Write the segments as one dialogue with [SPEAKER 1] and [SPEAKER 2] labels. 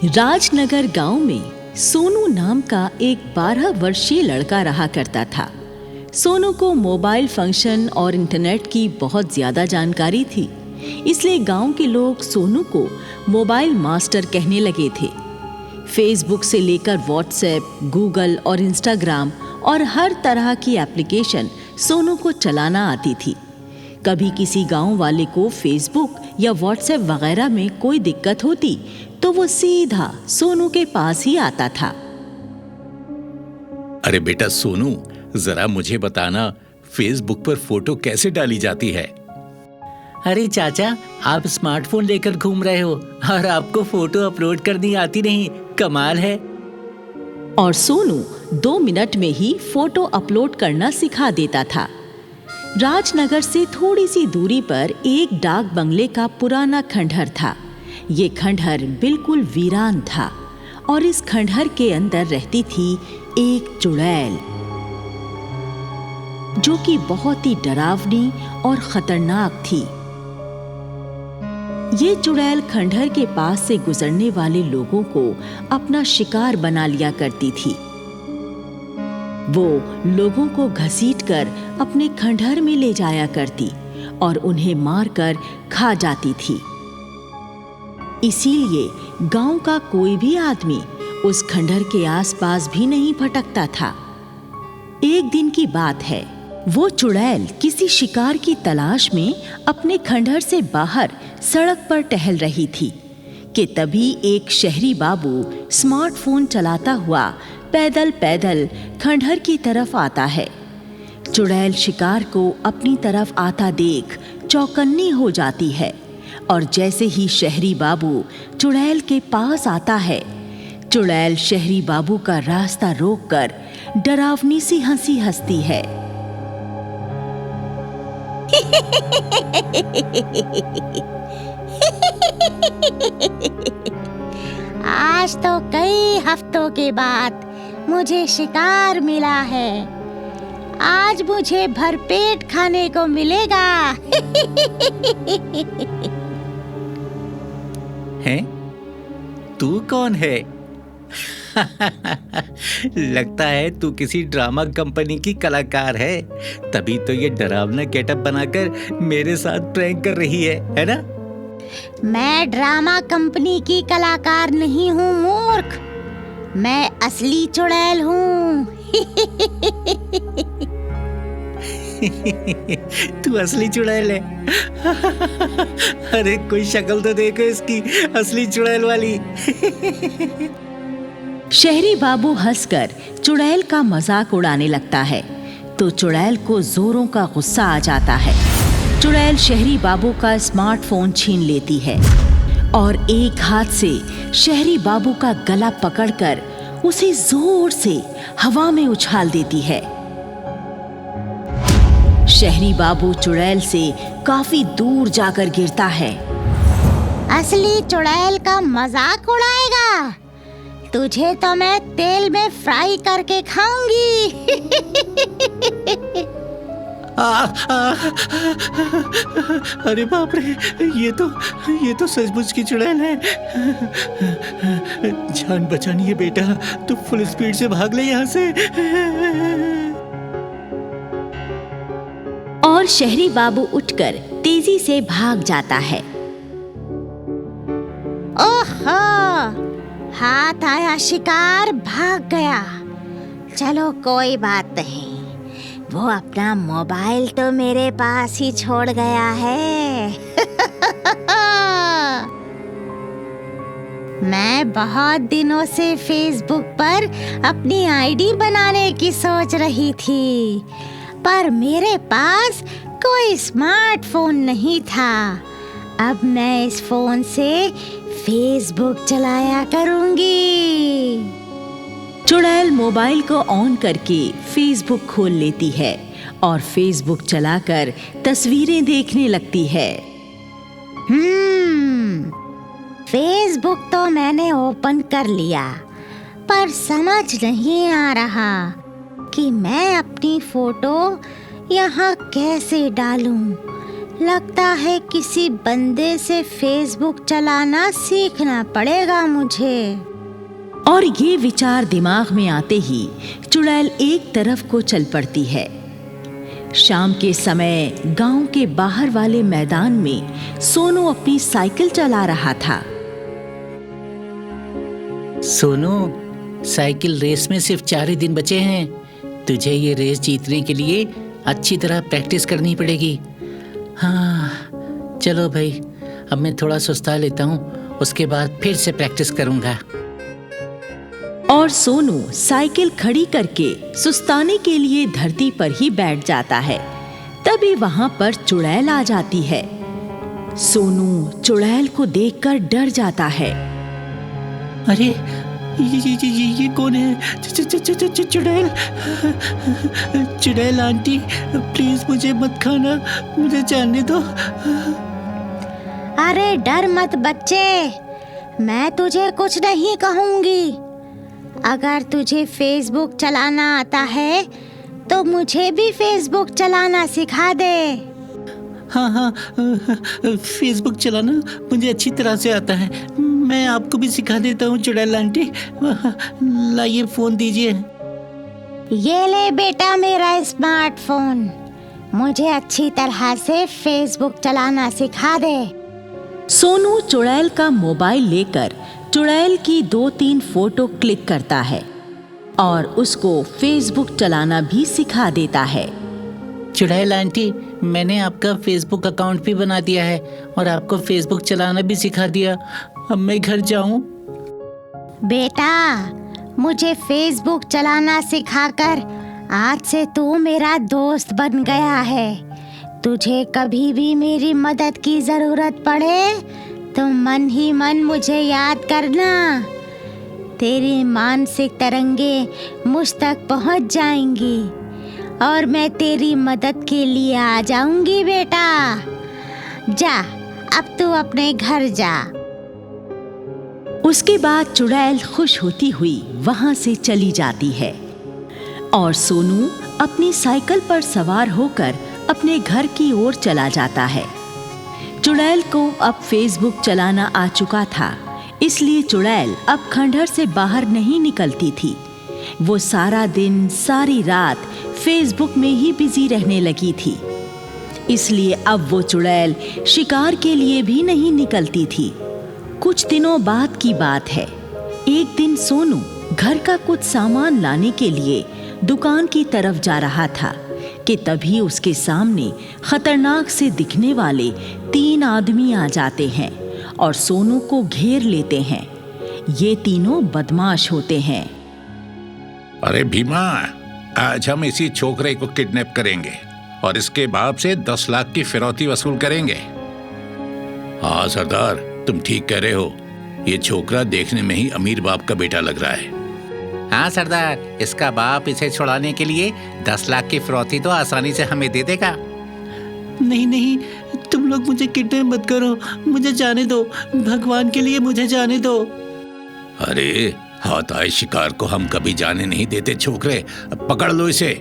[SPEAKER 1] राजनगर गांव में सोनू नाम का एक 12 वर्षीय लड़का रहा करता था। सोनू को मोबाइल फंक्शन और इंटरनेट की बहुत ज्यादा जानकारी थी, इसलिए गांव के लोग सोनू को मोबाइल मास्टर कहने लगे थे। फेसबुक से लेकर व्हाट्सएप, गूगल और इंस्टाग्राम और हर तरह की एप्लीकेशन सोनू को चलाना आती थी। कभी किसी गांव वाले को फेसबुक या व्हाट्सएप वगैरह में कोई दिक्कत होती तो वो सीधा सोनू के पास ही आता था।
[SPEAKER 2] अरे बेटा सोनू, जरा मुझे बताना, फेसबुक पर फोटो कैसे डाली जाती है?
[SPEAKER 3] अरे चाचा, आप स्मार्टफोन लेकर घूम रहे हो और आपको फोटो अपलोड करनी आती नहीं, कमाल है।
[SPEAKER 1] और सोनू 2 मिनट में ही फोटो अपलोड करना सिखा देता था। राजनगर से थोड़ी सी दूरी पर एक डाक बंगले का पुराना खंडहर था। ये खंडहर बिल्कुल वीरान था और इस खंडहर के अंदर रहती थी एक चुड़ैल, जो कि बहुत ही डरावनी और खतरनाक थी। ये चुड़ैल खंडहर के पास से गुजरने वाले लोगों को अपना शिकार बना लिया करती थी। वो लोगों को घसीटकर अपने खंडहर में ले जाया करती और उन्हें मारकर खा जाती थी। इसीलिए गांव का कोई भी आदमी उस खंडहर के आसपास भी नहीं भटकता था। एक दिन की बात है, वो चुड़ैल किसी शिकार की तलाश में अपने खंडहर से बाहर सड़क पर टहल रही थी कि तभी एक शहरी बाबू स्मार्टफोन चलाता हुआ पैदल पैदल खंडहर की तरफ आता है। चुड़ैल शिकार को अपनी तरफ आता देख चौकन्नी हो जाती है और जैसे ही शहरी बाबू चुड़ैल के पास आता है, चुड़ैल शहरी बाबू का रास्ता रोककर डरावनी सी हंसी हंसती है।
[SPEAKER 4] आज तो कई हफ्तों के बाद मुझे शिकार मिला है। आज मुझे भरपेट खाने को मिलेगा।
[SPEAKER 3] हैं? तू कौन है? लगता है तू किसी ड्रामा कंपनी की कलाकार है, तभी तो ये डरावना गेटअप बनाकर मेरे साथ प्रैंक कर रही है ना?
[SPEAKER 4] मैं ड्रामा कंपनी की कलाकार नहीं हूँ मूर्ख, मैं असली चुड़ैल हूँ।
[SPEAKER 3] तू असली चुड़ैल है? अरे कोई शक्ल तो देखो इसकी, असली चुड़ैल वाली।
[SPEAKER 1] शहरी बाबू हंसकर चुड़ैल का मजाक उड़ाने लगता है तो चुड़ैल को जोरों का गुस्सा आ जाता है। चुड़ैल शहरी बाबू का स्मार्टफोन छीन लेती है और एक हाथ से शहरी बाबू का गला पकड़कर उसे जोर से हवा में उछाल देती है। शहरी बाबू चुड़ैल से काफी दूर जाकर गिरता है।
[SPEAKER 4] असली चुड़ैल का मजाक उड़ाएगा? तुझे तो मैं तेल में फ्राई करके खाऊंगी।
[SPEAKER 3] अरे बाप रे, ये तो सचमुच की चुड़ैल है। जान बचानी है बेटा, तू फुल स्पीड से भाग ले यहाँ से।
[SPEAKER 1] और शहरी बाबू उठकर तेजी से भाग जाता है।
[SPEAKER 4] ओहो, हाथ आया शिकार, भाग गया। चलो कोई बात नहीं, वो अपना मोबाइल तो मेरे पास ही छोड़ गया है। मैं बहुत दिनों से फेसबुक पर अपनी आईडी बनाने की सोच रही थी, पर मेरे पास कोई स्मार्टफोन नहीं था। अब मैं इस फोन से फेसबुक चलाया करूंगी।
[SPEAKER 1] चुड़ैल मोबाइल को ऑन करके फेसबुक खोल लेती है और फेसबुक चलाकर तस्वीरें देखने लगती है।
[SPEAKER 4] फेसबुक तो मैंने ओपन कर लिया, पर समझ नहीं आ रहा कि मैं अपनी फोटो यहाँ कैसे डालूं। लगता है किसी बंदे से फेसबुक चलाना सीखना पड़ेगा मुझे।
[SPEAKER 1] और ये विचार दिमाग में आते ही चुड़ैल एक तरफ को चल पड़ती है। शाम के समय गांव के बाहर वाले मैदान में सोनू अपनी साइकिल चला रहा था।
[SPEAKER 3] सोनू, साइकिल रेस में सिर्फ 4 ही दिन बचे हैं। तुझे ये रेस जीतने के लिए अच्छी तरह प्रैक्टिस करनी पड़ेगी। हाँ चलो भाई, अब मैं थोड़ा सुस्ता लेता हूँ, उसके बाद फिर से प्रैक्टिस करूँगा।
[SPEAKER 1] और सोनू साइकिल खड़ी करके सुस्ताने के लिए धरती पर ही बैठ जाता है। तभी वहां पर चुड़ैल आ जाती है। सोनू चुड़ैल को देखकर डर जाता है।
[SPEAKER 3] अरे ये कौन है? चुड़ैल, चुड़ैल आंटी, प्लीज मुझे मत खाना, मुझे जाने दो।
[SPEAKER 4] अरे डर मत बच्चे, मैं तुझे कुछ नहीं कहूंगी। अगर तुझे फेसबुक चलाना आता है तो मुझे भी फेसबुक चलाना सिखा दे।
[SPEAKER 3] हाँ, फेसबुक चलाना मुझे अच्छी तरह से आता है। मैं आपको भी सिखा देता हूँ चुड़ैल आंटी। लाइए फोन दीजिए।
[SPEAKER 4] ये ले बेटा मेरा स्मार्टफोन, मुझे अच्छी तरह से फेसबुक चलाना सिखा दे।
[SPEAKER 1] सोनू चुड़ैल का मोबाइल लेकर चुड़ैल की 2-3 फोटो क्लिक करता है और उसको फेसबुक चलाना भी सिखा देता है।
[SPEAKER 3] चुड़ैल आंटी, मैंने आपका फेसबुक अकाउंट भी बना दिया है और आपको फेसबुक चलाना भी सिखा दिया। अब मैं घर जाऊं?
[SPEAKER 4] बेटा, मुझे फेसबुक चलाना सिखाकर आज से तू मेरा दोस्त बन गया है। तुझे कभी भी मेरी मदद की जरूरत पड़े तो मन ही मन मुझे याद करना। तेरी मानसिक तरंगे मुझ तक पहुंच जाएंगी और मैं तेरी मदद के लिए आ जाऊंगी बेटा। जा, अब तू अपने घर जा।
[SPEAKER 1] उसके बाद चुड़ैल खुश होती हुई वहां से चली जाती है और सोनू अपनी साइकिल पर सवार होकर अपने घर की ओर चला जाता है। चुड़ैल को अब फेसबुक चलाना आ चुका था, इसलिए चुड़ैल अब खंडहर से बाहर नहीं निकलती थी। वो सारा दिन सारी रात फेसबुक में ही बिजी रहने लगी थी। इसलिए अब वो चुड़ैल शिकार के लिए भी नहीं निकलती थी। कुछ दिनों बाद की बात है। एक दिन सोनू घर का कुछ सामान लाने के लिए दुकान की तरफ जा रहा था कि तभी उसके सामने खतरनाक से दिखने वाले 3 आदमी आ जाते हैं और सोनू को घेर लेते हैं। ये तीनों बदमाश होते हैं।
[SPEAKER 2] अरे भीमा, आज हम इसी छोकरे को किडनैप करेंगे और इसके बाप से 10 लाख की फिरौती वसूल करेंगे। हाँ सरदार, तुम ठीक कह रहे हो। ये छोकरा देखने में ही अमीर बाप का बेटा लग रहा है।
[SPEAKER 3] हाँ सरदार, इसका बाप इसे छुड़ाने के लिए 10 लाख की फिरौती तो आसानी से हमें दे देगा। नहीं, तुम लोग मुझे किडनैप मत करो, मुझे जाने दो, भगवान के लिए मुझे जाने दो।
[SPEAKER 2] अरे हाथ आए शिकार को हम कभी जाने नहीं देते छोकरे, पकड़ लो इसे।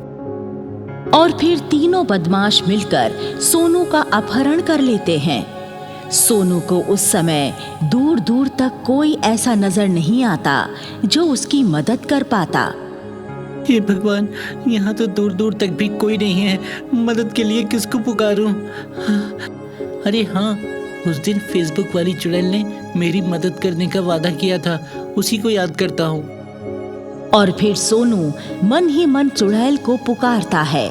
[SPEAKER 1] और फिर तीनों बदमाश मिलकर सोनू का अपहरण कर लेते हैं। सोनू को उस समय दूर दूर तक कोई ऐसा नजर नहीं आता जो उसकी मदद कर पाता।
[SPEAKER 3] हे भगवान, यहाँ तो दूर दूर तक भी कोई नहीं है, मदद के लिए किसको पुकारूं? अरे हाँ, उस दिन फेसबुक वाली चुड़ैल ने मेरी मदद करने का वादा किया था, उसी को याद करता हूँ।
[SPEAKER 1] और फिर सोनू मन ही मन चुड़ैल को पुकारता है।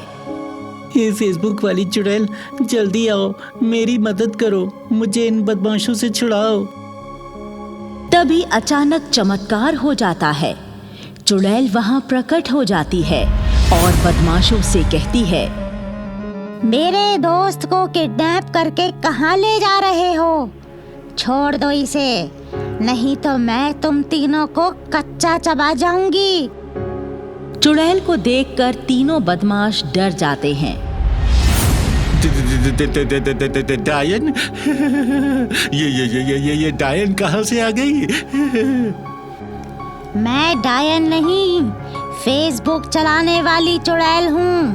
[SPEAKER 3] हे फेसबुक वाली चुड़ैल, जल्दी आओ, मेरी मदद करो, मुझे इन बदमाशों से छुड़ाओ।
[SPEAKER 1] तभी अचानक चमत्कार हो जाता है। चुड़ैल वहां प्रकट हो जाती है और बदमाशों से कहती है,
[SPEAKER 4] मेरे दोस्त को किडनैप करके कहाँ ले जा रहे हो? छोड़ दो इसे, नहीं तो मैं तुम तीनों को कच्चा चबा जाऊंगी।
[SPEAKER 1] चुड़ैल को देखकर तीनों बदमाश डर जाते हैं।
[SPEAKER 2] डायन, ये डायन कहाँ से आ गई?
[SPEAKER 4] मैं डायन नहीं, फेसबुक चलाने वाली चुड़ैल हूँ।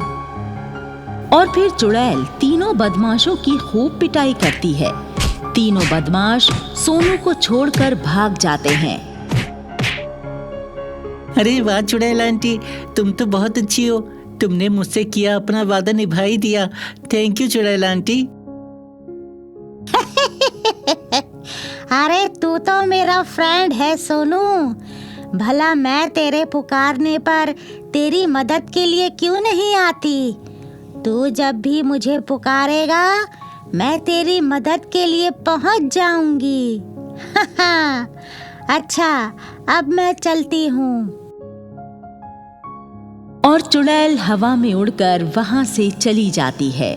[SPEAKER 1] और फिर चुड़ैल तीनों बदमाशों की खूब पिटाई करती है। तीनों बदमाश सोनू को छोड़कर भाग जाते हैं।
[SPEAKER 3] अरे वाह चुड़ैल आंटी, तुम तो बहुत अच्छी हो। तुमने मुझसे किया अपना वादा निभा ही दिया। थैंक यू चुड़ैल आंटी।
[SPEAKER 4] अरे तू तो मेरा फ्रेंड है सोनू। भला मैं तेरे पुकारने पर तेरी मदद के लिए क्यों नहीं आती? तू जब भी मुझे पुकारेगा मैं तेरी मदद के लिए पहुंच जाऊंगी। अच्छा, अब मैं चलती हूँ।
[SPEAKER 1] और चुड़ैल हवा में उड़कर वहां से चली जाती है।